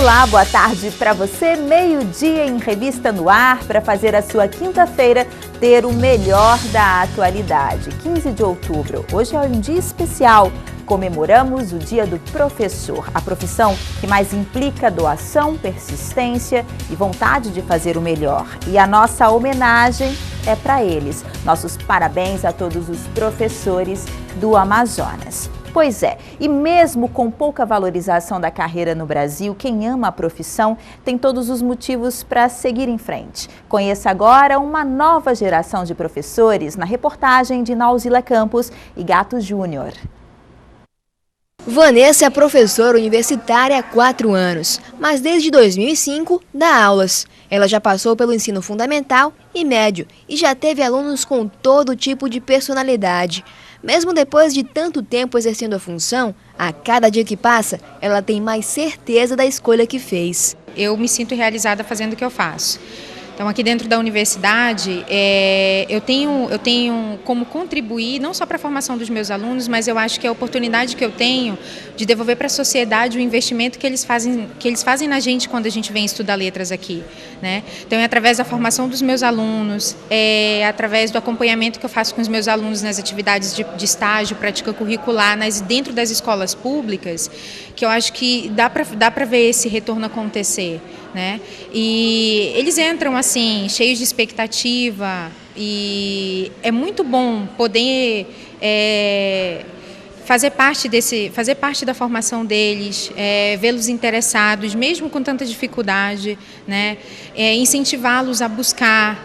Olá, boa tarde para você. Meio-dia em Revista no Ar para fazer a sua quinta-feira ter o melhor da atualidade. 15 de outubro, hoje é um dia especial. Comemoramos o Dia do Professor, a profissão que mais implica doação, persistência e vontade de fazer o melhor. E a nossa homenagem é para eles. Nossos parabéns a todos os professores do Amazonas. Pois é, e mesmo com pouca valorização da carreira no Brasil, quem ama a profissão tem todos os motivos para seguir em frente. Conheça agora uma nova geração de professores na reportagem de Nauzila Campos e Gato Júnior. Vanessa é professora universitária há 4 anos, mas desde 2005 dá aulas. Ela já passou pelo ensino fundamental e médio e já teve alunos com todo tipo de personalidade. Mesmo depois de tanto tempo exercendo a função, a cada dia que passa, ela tem mais certeza da escolha que fez. Eu me sinto realizada fazendo o que eu faço. Então, aqui dentro da universidade, eu tenho como contribuir, não só para a formação dos meus alunos, mas eu acho que é a oportunidade que eu tenho de devolver para a sociedade o investimento que eles fazem na gente quando a gente vem estudar letras aqui, né? Então, é através da formação dos meus alunos, através do acompanhamento que eu faço com os meus alunos nas atividades de estágio, prática curricular, dentro das escolas públicas, que eu acho que dá para ver esse retorno acontecer, né? E eles entram assim, cheios de expectativa, e é muito bom poder fazer parte da formação deles, vê-los interessados, mesmo com tanta dificuldade, né? Incentivá-los a buscar,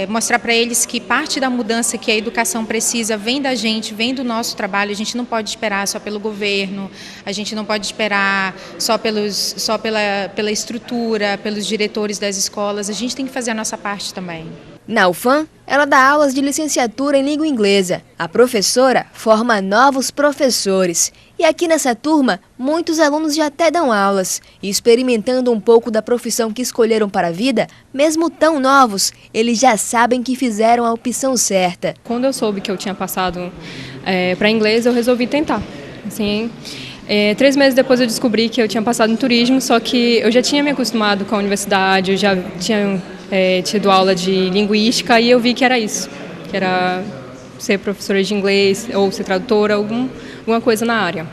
mostrar para eles que parte da mudança que a educação precisa vem da gente, vem do nosso trabalho. A gente não pode esperar só pelo governo, a gente não pode esperar só pela estrutura, pelos diretores das escolas. A gente tem que fazer a nossa parte também. Na UFAM, ela dá aulas de licenciatura em língua inglesa. A professora forma novos professores. E aqui nessa turma, muitos alunos já até dão aulas. E experimentando um pouco da profissão que escolheram para a vida, mesmo tão novos, eles já sabem que fizeram a opção certa. Quando eu soube que eu tinha passado para inglês, eu resolvi tentar. Assim, 3 meses depois eu descobri que eu tinha passado em turismo, só que eu já tinha me acostumado com a universidade, eu já tinha tido aula de linguística e eu vi que era isso, que era ser professora de inglês ou ser tradutora, alguma coisa na área.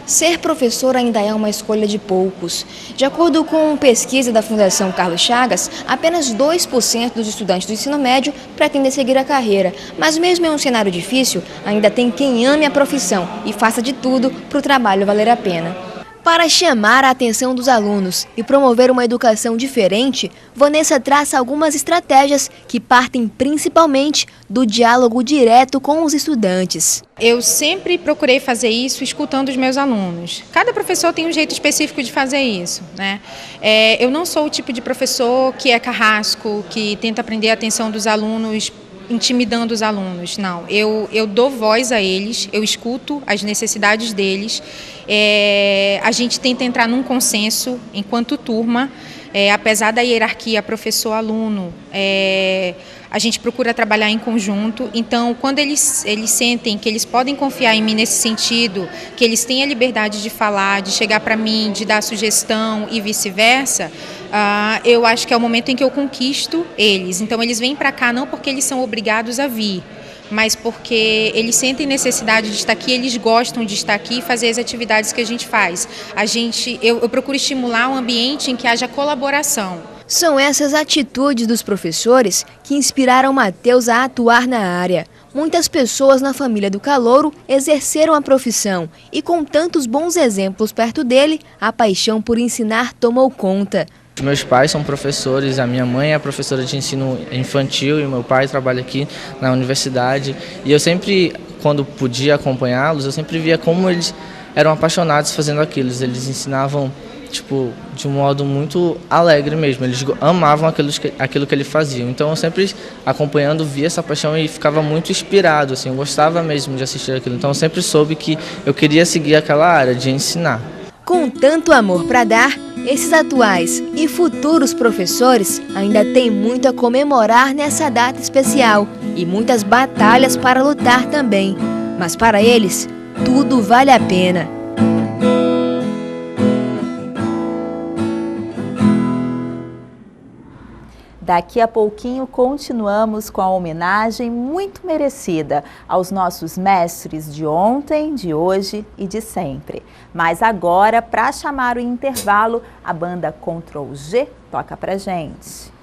Ser professor ainda é uma escolha de poucos. De acordo com pesquisa da Fundação Carlos Chagas, apenas 2% dos estudantes do ensino médio pretendem seguir a carreira. Mas mesmo em um cenário difícil, ainda tem quem ame a profissão e faça de tudo para o trabalho valer a pena. Para chamar a atenção dos alunos e promover uma educação diferente, Vanessa traça algumas estratégias que partem principalmente do diálogo direto com os estudantes. Eu sempre procurei fazer isso escutando os meus alunos. Cada professor tem um jeito específico de fazer isso, né? Eu não sou o tipo de professor que é carrasco, que tenta prender a atenção dos alunos intimidando os alunos, não. Eu dou voz a eles, eu escuto as necessidades deles, a gente tenta entrar num consenso enquanto turma, apesar da hierarquia professor-aluno, a gente procura trabalhar em conjunto. Então, quando eles sentem que eles podem confiar em mim nesse sentido, que eles têm a liberdade de falar, de chegar para mim, de dar sugestão e vice-versa, eu acho que é o momento em que eu conquisto eles. Então, eles vêm para cá não porque eles são obrigados a vir, mas porque eles sentem necessidade de estar aqui, eles gostam de estar aqui e fazer as atividades que a gente faz. Eu procuro estimular um ambiente em que haja colaboração. São essas atitudes dos professores que inspiraram Matheus a atuar na área. Muitas pessoas na família do calouro exerceram a profissão e, com tantos bons exemplos perto dele, a paixão por ensinar tomou conta. Meus pais são professores, a minha mãe é professora de ensino infantil e meu pai trabalha aqui na universidade. E eu sempre, quando podia acompanhá-los, eu sempre via como eles eram apaixonados fazendo aquilo. Eles ensinavam de um modo muito alegre mesmo, eles amavam aquilo que eles faziam. Então eu sempre, acompanhando, via essa paixão e ficava muito inspirado, assim, eu gostava mesmo de assistir aquilo. Então eu sempre soube que eu queria seguir aquela área de ensinar. Com tanto amor para dar, esses atuais e futuros professores ainda têm muito a comemorar nessa data especial e muitas batalhas para lutar também. Mas para eles, tudo vale a pena. Daqui a pouquinho continuamos com a homenagem muito merecida aos nossos mestres de ontem, de hoje e de sempre. Mas agora, para chamar o intervalo, a banda Ctrl G toca pra gente.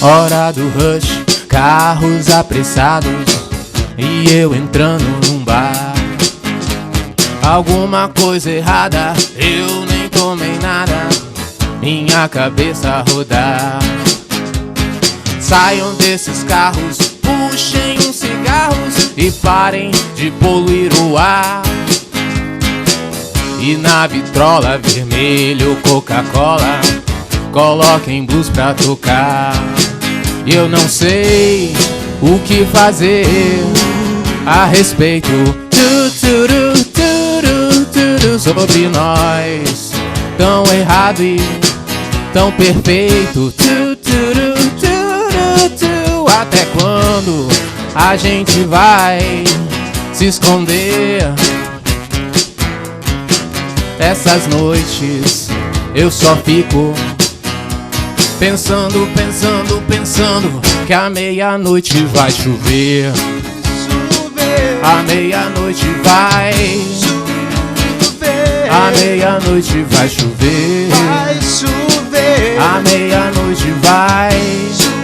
Hora do rush, carros apressados e eu entrando num bar. Alguma coisa errada, eu nem tomei nada, minha cabeça a rodar. Saiam desses carros, puxem uns cigarros e parem de poluir o ar. E na vitrola vermelho Coca-Cola, coloquem blues pra tocar. Eu não sei o que fazer a respeito sobre nós, tão errado e tão perfeito. Até quando a gente vai se esconder? Essas noites eu só fico pensando, pensando, pensando que à meia-noite vai chover. À meia-noite vai chover. À meia-noite vai chover. Vai chover. À meia-noite vai chover.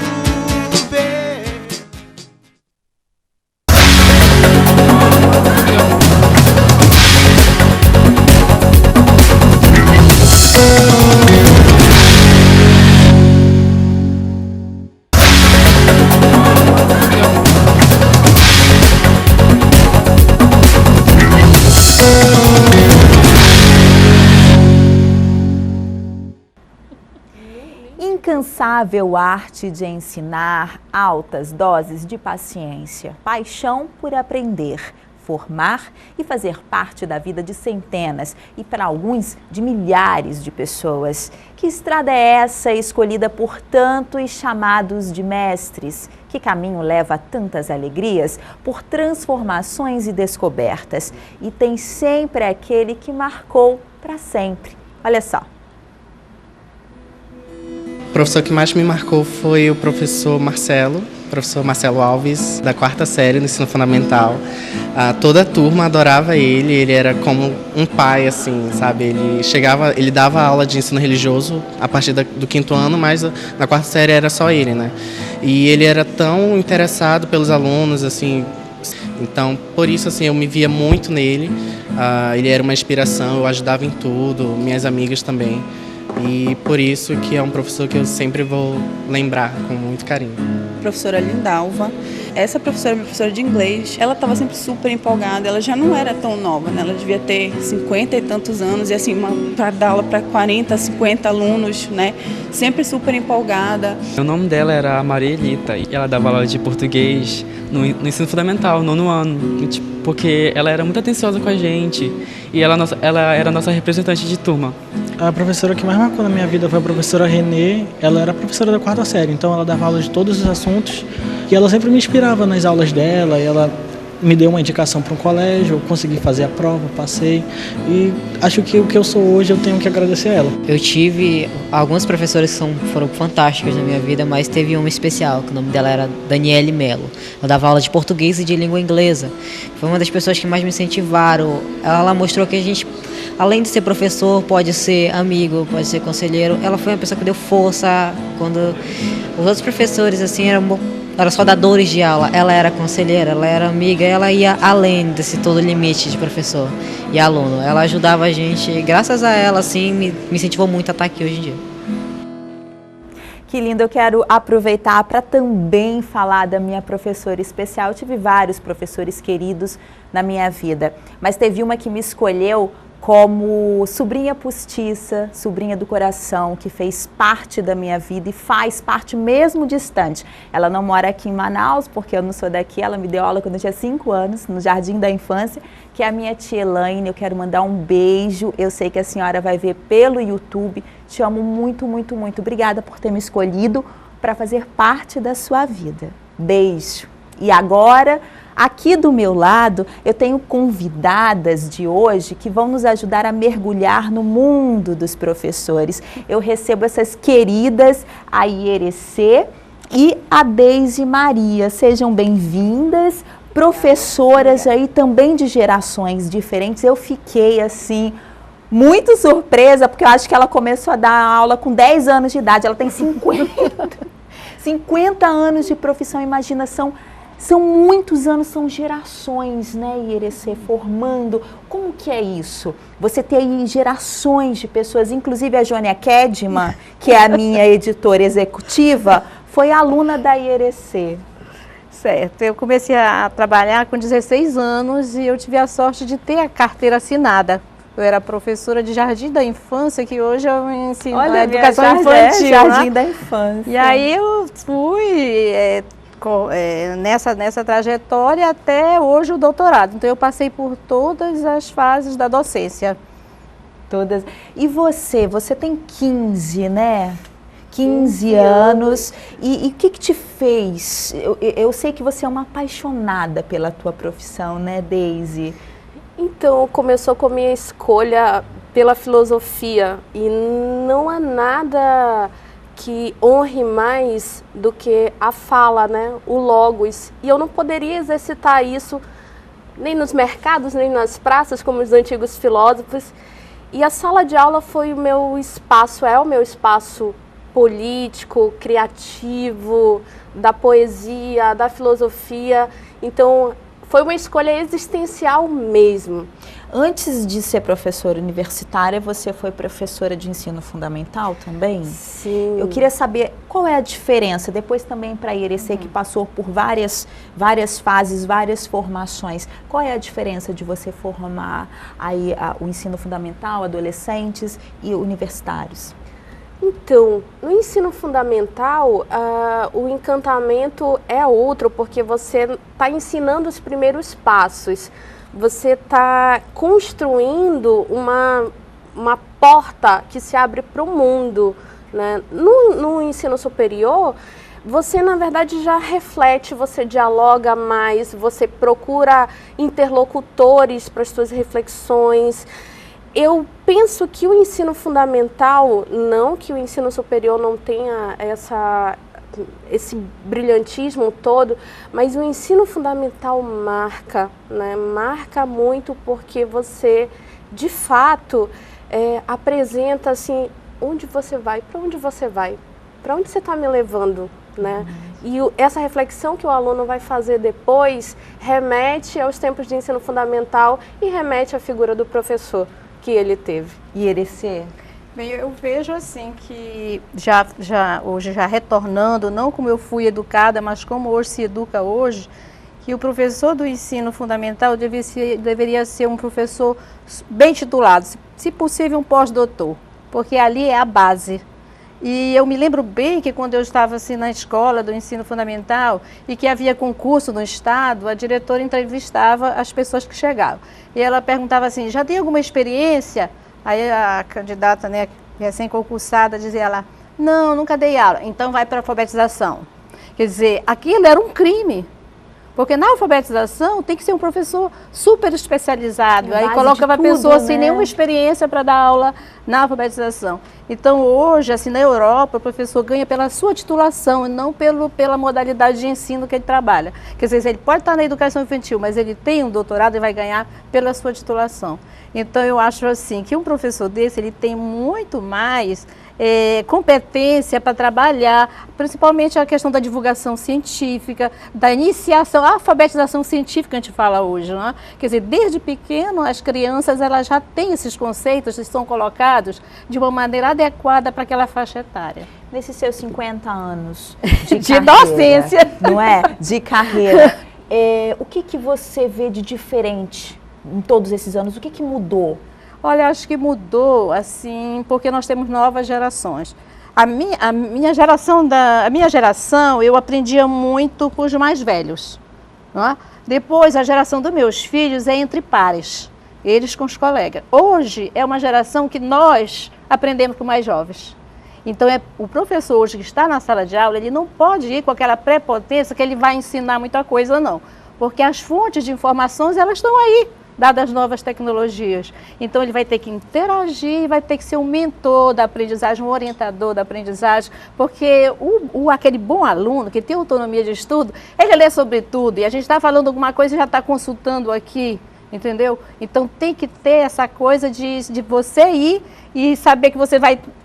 Incansável arte de ensinar, altas doses de paciência, paixão por aprender, formar e fazer parte da vida de centenas e, para alguns, de milhares de pessoas. Que estrada é essa escolhida por tantos chamados de mestres? Que caminho leva a tantas alegrias, por transformações e descobertas? E tem sempre aquele que marcou para sempre. Olha só. O professor que mais me marcou foi o professor Marcelo Alves, da 4ª série no ensino fundamental. Toda a turma adorava ele era como um pai, assim, sabe? Ele dava aula de ensino religioso a partir do 5º ano, mas na 4ª série era só ele, né? E ele era tão interessado pelos alunos, assim, então, por isso, assim, eu me via muito nele. Ele era uma inspiração, eu ajudava em tudo, minhas amigas também. E por isso que é um professor que eu sempre vou lembrar com muito carinho. Professora Lindalva. Essa professora, minha professora de inglês, ela estava sempre super empolgada, ela já não era tão nova, né? Ela devia ter 50 e tantos anos, e assim, para dar aula para 40, 50 alunos, né? Sempre super empolgada. O nome dela era Maria Elita, e ela dava aula de português no ensino fundamental, 9º ano, porque ela era muito atenciosa com a gente, e ela era a nossa representante de turma. A professora que mais marcou na minha vida foi a professora Renê. Ela era professora da 4ª série, então ela dava aula de todos os assuntos e ela sempre me inspirava nas aulas dela. E ela me deu uma indicação para um colégio, eu consegui fazer a prova, passei, e acho que o que eu sou hoje eu tenho que agradecer a ela. Eu tive algumas professoras que foram fantásticas na minha vida, mas teve uma especial, que o nome dela era Daniele Mello. Ela dava aula de português e de língua inglesa. Foi uma das pessoas que mais me incentivaram. Ela mostrou que a gente, além de ser professor, pode ser amigo, pode ser conselheiro. Ela foi uma pessoa que deu força quando os outros professores assim eram só dadores de aula. Ela era conselheira, ela era amiga, ela ia além desse todo limite de professor e aluno. Ela ajudava a gente, graças a ela, assim, me incentivou muito a estar aqui hoje em dia. Que lindo, eu quero aproveitar para também falar da minha professora especial. Eu tive vários professores queridos na minha vida, mas teve uma que me escolheu como sobrinha postiça, sobrinha do coração, que fez parte da minha vida e faz parte mesmo distante. Ela não mora aqui em Manaus, porque eu não sou daqui, ela me deu aula quando eu tinha 5 anos, no Jardim da Infância, que é a minha tia Elaine. Eu quero mandar um beijo, eu sei que a senhora vai ver pelo YouTube. Te amo muito, muito, muito. Obrigada por ter me escolhido para fazer parte da sua vida. Beijo. E agora, aqui do meu lado, eu tenho convidadas de hoje que vão nos ajudar a mergulhar no mundo dos professores. Eu recebo essas queridas, a Ierecê e a Deise Maria. Sejam bem-vindas, professoras aí também de gerações diferentes. Eu fiquei assim muito surpresa, porque eu acho que ela começou a dar aula com 10 anos de idade. Ela tem 50 anos de profissão. Imagina, são muitos anos, são gerações, né, Ierecê, formando. Como que é isso? Você tem aí gerações de pessoas, inclusive a Jônia Kedman, que é a minha editora executiva, foi aluna da Ierecê. Certo, eu comecei a trabalhar com 16 anos e eu tive a sorte de ter a carteira assinada. Eu era professora de Jardim da Infância, que hoje eu ensino a educação infantil. Jardim da Infância. E aí eu fui nessa trajetória até hoje o doutorado. Então eu passei por todas as fases da docência. Todas. E você tem 15, né? 15 anos. E o que te fez? Eu sei que você é uma apaixonada pela tua profissão, né, Deise? Então, começou com a minha escolha pela filosofia e não há nada que honre mais do que a fala, né? O logos. E eu não poderia exercitar isso nem nos mercados, nem nas praças, como os antigos filósofos. E a sala de aula foi o meu espaço, é o meu espaço político, criativo, da poesia, da filosofia. Então, foi uma escolha existencial mesmo. Antes de ser professora universitária, você foi professora de ensino fundamental também? Sim. Eu queria saber qual é a diferença, depois também para a Ierecê, que passou por várias fases, várias formações. Qual é a diferença de você formar aí o ensino fundamental, adolescentes e universitários? Então, no ensino fundamental, o encantamento é outro, porque você está ensinando os primeiros passos, você está construindo uma porta que se abre para o mundo, né? No ensino superior, você na verdade já reflete, você dialoga mais, você procura interlocutores para as suas reflexões. Eu penso que o ensino fundamental, não que o ensino superior não tenha esse brilhantismo todo, mas o ensino fundamental marca, né? Marca muito porque você, de fato, apresenta assim, onde você vai, para onde você vai, para onde você está me levando, né? E essa reflexão que o aluno vai fazer depois remete aos tempos de ensino fundamental e remete à figura do professor que ele teve. E Ierecê? Bem, eu vejo assim que hoje já retornando, não como eu fui educada, mas como hoje se educa hoje, que o professor do ensino fundamental deveria ser um professor bem titulado, se possível um pós-doutor, porque ali é a base. E eu me lembro bem que quando eu estava assim na escola do ensino fundamental e que havia concurso no estado, a diretora entrevistava as pessoas que chegavam. E ela perguntava assim, já tem alguma experiência? Aí a candidata, né, recém-concursada, dizia lá, não, nunca dei aula, então vai para a alfabetização. Quer dizer, aquilo era um crime. Porque na alfabetização tem que ser um professor super especializado. Aí colocava a pessoa sem nenhuma experiência para dar aula na alfabetização. Então hoje, assim, na Europa, o professor ganha pela sua titulação e não pela modalidade de ensino que ele trabalha. Quer dizer, ele pode estar na educação infantil, mas ele tem um doutorado e vai ganhar pela sua titulação. Então eu acho assim que um professor desse, ele tem muito mais competência para trabalhar, principalmente a questão da divulgação científica, da iniciação, a alfabetização científica que a gente fala hoje, não é? Quer dizer, desde pequeno as crianças elas já têm esses conceitos que são colocados de uma maneira adequada para aquela faixa etária. Nesses seus 50 anos de docência, não é? De carreira, o que você vê de diferente em todos esses anos? O que mudou? Olha, acho que mudou, assim, porque nós temos novas gerações. A minha geração, eu aprendia muito com os mais velhos. Não é? Depois, a geração dos meus filhos é entre pares, eles com os colegas. Hoje é uma geração que nós aprendemos com mais jovens. Então, o professor hoje que está na sala de aula, ele não pode ir com aquela prepotência que ele vai ensinar muita coisa, não. Porque as fontes de informações, elas estão aí, dadas as novas tecnologias. Então, ele vai ter que interagir, vai ter que ser um mentor da aprendizagem, um orientador da aprendizagem, porque aquele bom aluno que tem autonomia de estudo, ele lê sobre tudo, e a gente está falando alguma coisa e já está consultando aqui, entendeu? Então, tem que ter essa coisa de você ir e saber que você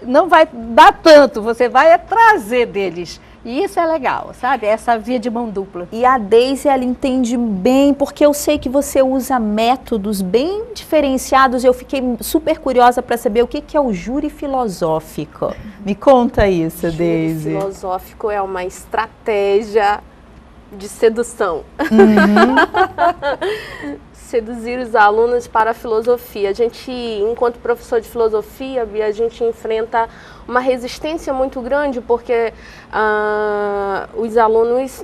não vai dar tanto, você vai trazer deles. E isso é legal, sabe? Essa via de mão dupla. E a Deise, ela entende bem, porque eu sei que você usa métodos bem diferenciados. Eu fiquei super curiosa para saber o que é o júri filosófico. Me conta isso, Deise. O júri filosófico é uma estratégia de sedução. Seduzir os alunos para a filosofia. A gente, enquanto professor de filosofia, a gente enfrenta uma resistência muito grande, porque os alunos,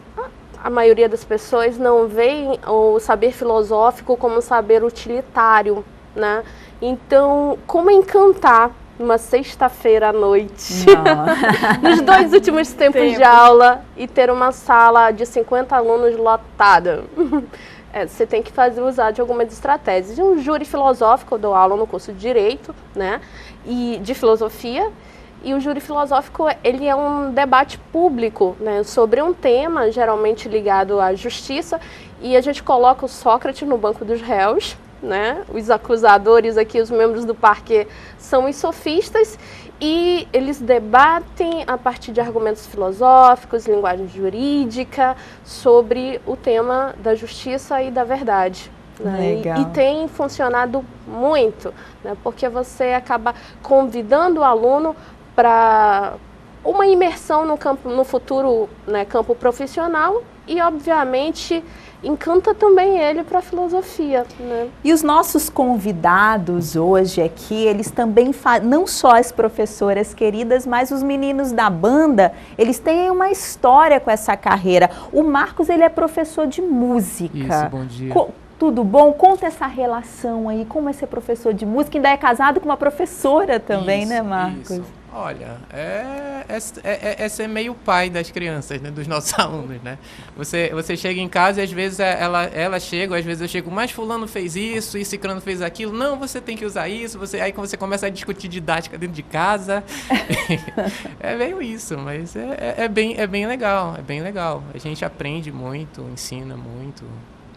a maioria das pessoas, não veem o saber filosófico como um saber utilitário, né? Então, como encantar uma sexta-feira à noite, nos 2 últimos tempos de aula, e ter uma sala de 50 alunos lotada? Você tem que usar de algumas estratégias. Um júri filosófico, eu dou aula no curso de Direito, né, e de Filosofia, e o júri filosófico, ele é um debate público, né, sobre um tema, geralmente ligado à justiça, e a gente coloca o Sócrates no banco dos réus, né, os acusadores aqui, os membros do parquê, são os sofistas, e eles debatem a partir de argumentos filosóficos, linguagem jurídica, sobre o tema da justiça e da verdade. Né? E tem funcionado muito, né? Porque você acaba convidando o aluno para uma imersão no futuro, né, campo profissional, e, obviamente, encanta também ele para a filosofia, né? E os nossos convidados hoje aqui, eles também não só as professoras queridas, mas os meninos da banda, eles têm uma história com essa carreira. O Marcos, ele é professor de música. Isso, bom dia. Tudo bom? Conta essa relação aí, como é ser professor de música, ainda é casado com uma professora também, né, Marcos? Isso. Olha, é ser meio pai das crianças, né, dos nossos alunos, né? Você chega em casa e às vezes ela chega, às vezes eu chego, mas fulano fez isso e ciclano fez aquilo. Não, você tem que usar isso. Aí quando você começa a discutir didática dentro de casa, é meio isso, mas é bem legal, é bem legal. A gente aprende muito, ensina muito.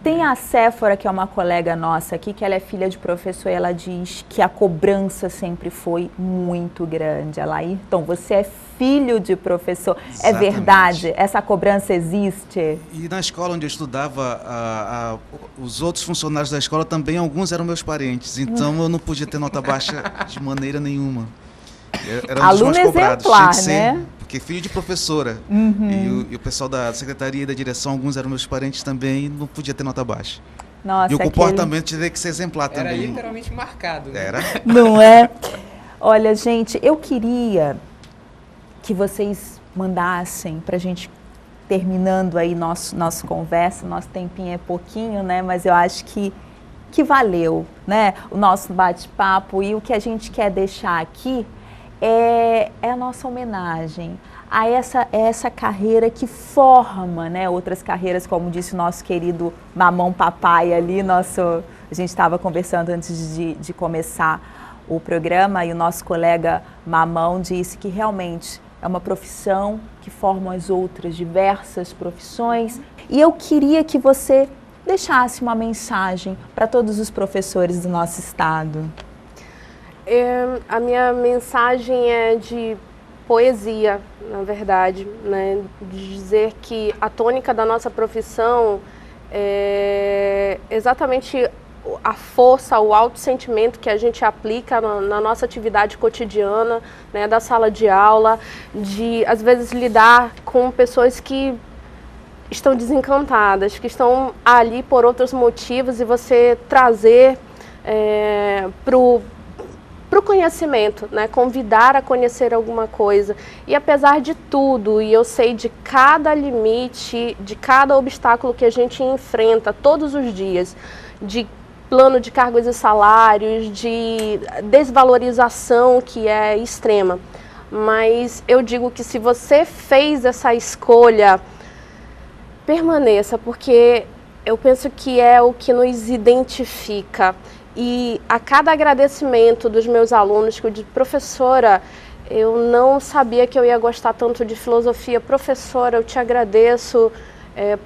Tem a Séfora, que é uma colega nossa aqui, que ela é filha de professor, e ela diz que a cobrança sempre foi muito grande. Ayrton, você é filho de professor. Exatamente. É verdade? Essa cobrança existe? E na escola onde eu estudava, os outros funcionários da escola também, alguns eram meus parentes. Então eu não podia ter nota baixa de maneira nenhuma. Era um dos mais cobrados. Exemplar, né? Porque filho de professora, e o pessoal da secretaria e da direção, alguns eram meus parentes também, não podia ter nota baixa. Nossa, e o comportamento teria que ser exemplar também. Era literalmente marcado. Né? Era. Não é? Olha, gente, eu queria que vocês mandassem pra gente, terminando aí nossa conversa, nosso tempinho é pouquinho, né? Mas eu acho que valeu, né? O nosso bate-papo, e o que a gente quer deixar aqui é a nossa homenagem a essa carreira que forma, né, outras carreiras, como disse o nosso querido Mamão Papai ali, a gente estava conversando antes de começar o programa, e o nosso colega Mamão disse que realmente é uma profissão que forma as outras diversas profissões. E eu queria que você deixasse uma mensagem para todos os professores do nosso estado. A minha mensagem é de poesia, na verdade, né? De dizer que a tônica da nossa profissão é exatamente a força, o autossentimento que a gente aplica na nossa atividade cotidiana, né? Da sala de aula, de às vezes lidar com pessoas que estão desencantadas, que estão ali por outros motivos, e você trazer para o conhecimento, né? Convidar a conhecer alguma coisa. E apesar de tudo, e eu sei de cada limite, de cada obstáculo que a gente enfrenta todos os dias, de plano de cargos e salários, de desvalorização que é extrema. Mas eu digo que se você fez essa escolha, permaneça, porque eu penso que é o que nos identifica. E a cada agradecimento dos meus alunos, que eu digo, professora, eu não sabia que eu ia gostar tanto de filosofia. Professora, eu te agradeço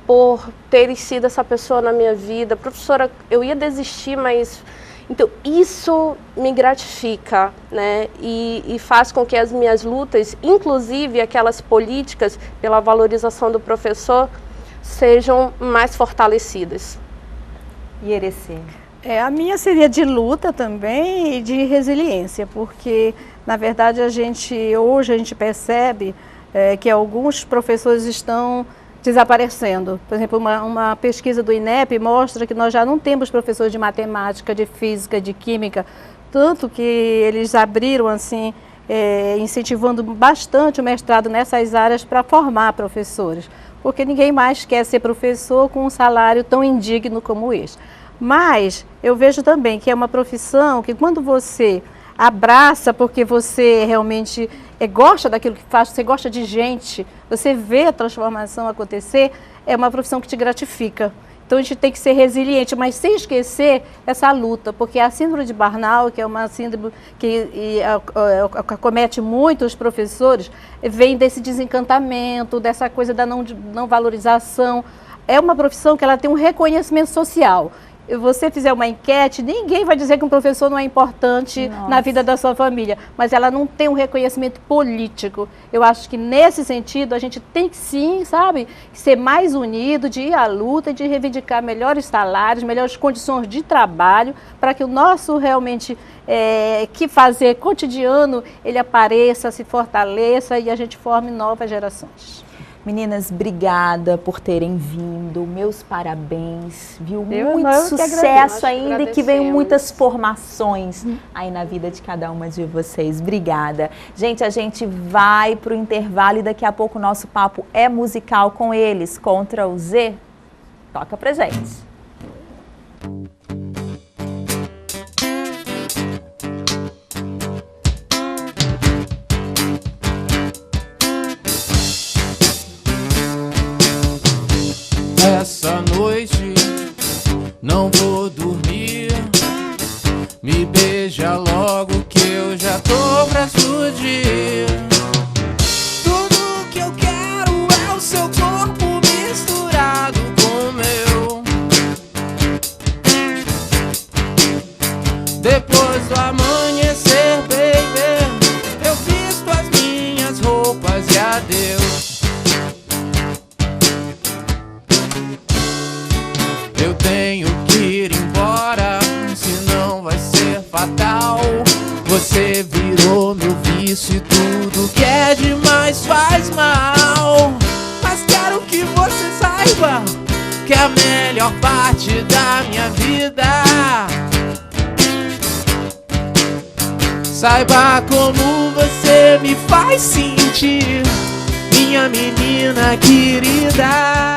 por ter sido essa pessoa na minha vida. Professora, eu ia desistir, mas... Então, isso me gratifica, né? E faz com que as minhas lutas, inclusive aquelas políticas pela valorização do professor, sejam mais fortalecidas. E Erecê? A minha seria de luta também e de resiliência, porque, na verdade, hoje a gente percebe que alguns professores estão desaparecendo. Por exemplo, uma pesquisa do INEP mostra que nós já não temos professores de matemática, de física, de química, tanto que eles abriram, assim, incentivando bastante o mestrado nessas áreas para formar professores, porque ninguém mais quer ser professor com um salário tão indigno como este. Mas eu vejo também que é uma profissão que, quando você abraça porque você realmente gosta daquilo que faz, você gosta de gente, você vê a transformação acontecer, é uma profissão que te gratifica. Então a gente tem que ser resiliente, mas sem esquecer essa luta, porque a síndrome de burnout, que é uma síndrome que acomete muito os professores, vem desse desencantamento, dessa coisa da não valorização. É uma profissão que ela tem um reconhecimento social. Se você fizer uma enquete, ninguém vai dizer que um professor não é importante na vida da sua família, mas ela não tem um reconhecimento político. Eu acho que nesse sentido a gente tem que sim, sabe, ser mais unido, de ir à luta, de reivindicar melhores salários, melhores condições de trabalho, para que o nosso realmente que fazer cotidiano, ele apareça, se fortaleça e a gente forme novas gerações. Meninas, obrigada por terem vindo, meus parabéns, viu? Muito sucesso ainda e que venham muitas formações aí na vida de cada uma de vocês. Obrigada. Gente, a gente vai para o intervalo e daqui a pouco o nosso papo é musical com eles, Contra o Z. Toca pra gente. Essa noite não vou dormir. Me beija logo que eu já tô pra explodir. Tudo que eu quero é o seu corpo misturado com o meu. Depois do amanhecer, baby, eu visto as minhas roupas e adeus. Eu tenho que ir embora, senão vai ser fatal. Você virou meu vício e tudo que é demais faz mal. Mas quero que você saiba que é a melhor parte da minha vida. Saiba como você me faz sentir, minha menina querida.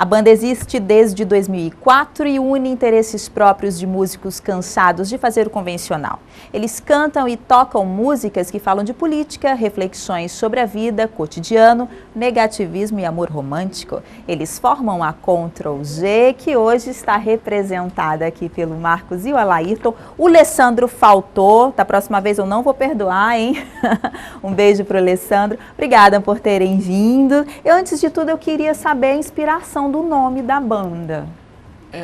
A banda existe desde 2004 e une interesses próprios de músicos cansados de fazer o convencional. Eles cantam e tocam músicas que falam de política, reflexões sobre a vida, cotidiano, negativismo e amor romântico. Eles formam a Ctrl G, que hoje está representada aqui pelo Marcos e o Alairton. O Alessandro faltou, da próxima vez eu não vou perdoar, hein? Um beijo para o Alessandro. Obrigada por terem vindo. Antes de tudo, eu queria saber a inspiração do nome da banda.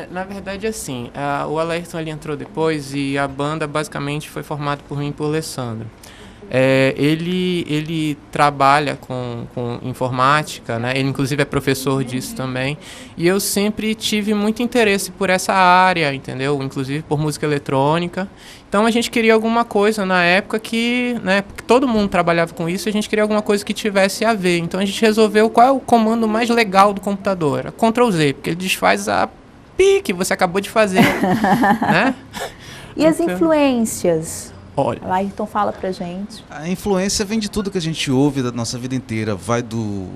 Na verdade, assim, o Alairton ali entrou depois e a banda basicamente foi formada por mim e por Alessandro. Ele trabalha com informática, né? Ele inclusive é professor disso também, e eu sempre tive muito interesse por essa área, entendeu? Inclusive por música eletrônica. Então a gente queria alguma coisa na época que, né, porque todo mundo trabalhava com isso, a gente queria alguma coisa que tivesse a ver. Então a gente resolveu qual é o comando mais legal do computador. Era Ctrl Z, porque ele desfaz a pi que você acabou de fazer, né? E as influências? Olha. Lá, então fala pra gente. A influência vem de tudo que a gente ouve da nossa vida inteira. Vai do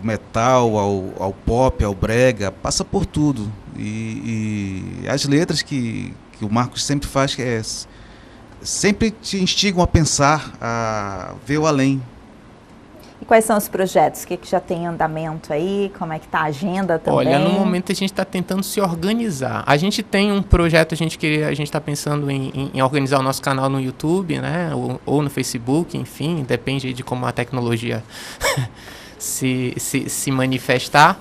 metal ao pop, ao brega, passa por tudo. E as letras que o Marcos sempre faz, sempre te instigam a pensar, a ver o além. E quais são os projetos? O que já tem em andamento aí? Como é que está a agenda também? Olha, no momento a gente está tentando se organizar. A gente tem um projeto, a gente está pensando em organizar o nosso canal no YouTube, né? Ou no Facebook, enfim, depende de como a tecnologia se manifestar.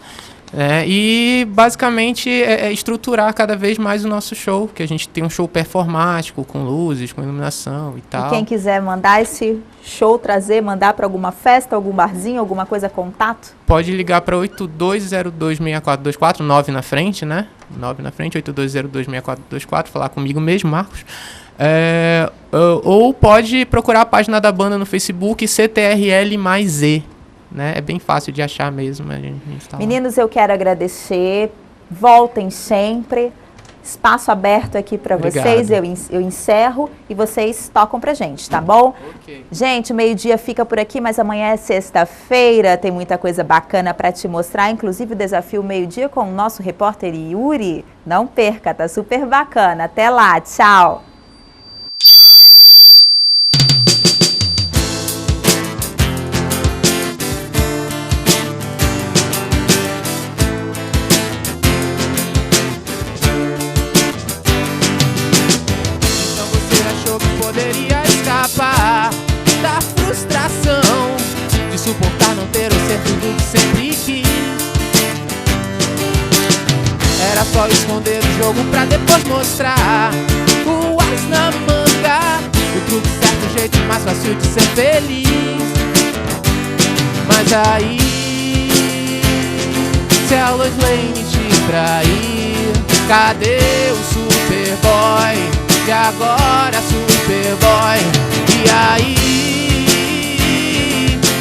E basicamente estruturar cada vez mais o nosso show, que a gente tem um show performático, com luzes, com iluminação e tal. E quem quiser mandar esse show, mandar para alguma festa, algum barzinho, alguma coisa, contato? Pode ligar para 82026424, 9 na frente, né? 9 na frente, 82026424, falar comigo mesmo, Marcos. Ou pode procurar a página da banda no Facebook, CTRL mais E. Né? É bem fácil de achar mesmo. A gente tá Meninos, eu quero agradecer. Voltem sempre. Espaço aberto aqui para vocês. Eu encerro e vocês tocam pra gente, tá bom? Okay. Gente, o meio-dia fica por aqui, mas amanhã é sexta-feira. Tem muita coisa bacana para te mostrar, inclusive o desafio meio-dia com o nosso repórter Yuri. Não perca, tá super bacana. Até lá, tchau! Da frustração de suportar não ter o ser tudo que sempre quis. Era só esconder o jogo pra depois mostrar o as na manga, o truque certo, o jeito mais fácil de ser feliz. Mas aí, se a Lois Lane te trair, cadê o Superboy? E agora Superboy? E aí,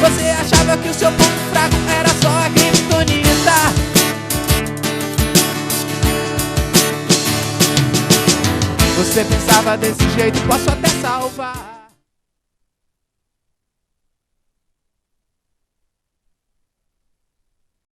você achava que o seu ponto fraco era só a criptonita? Você pensava desse jeito, posso até salvar.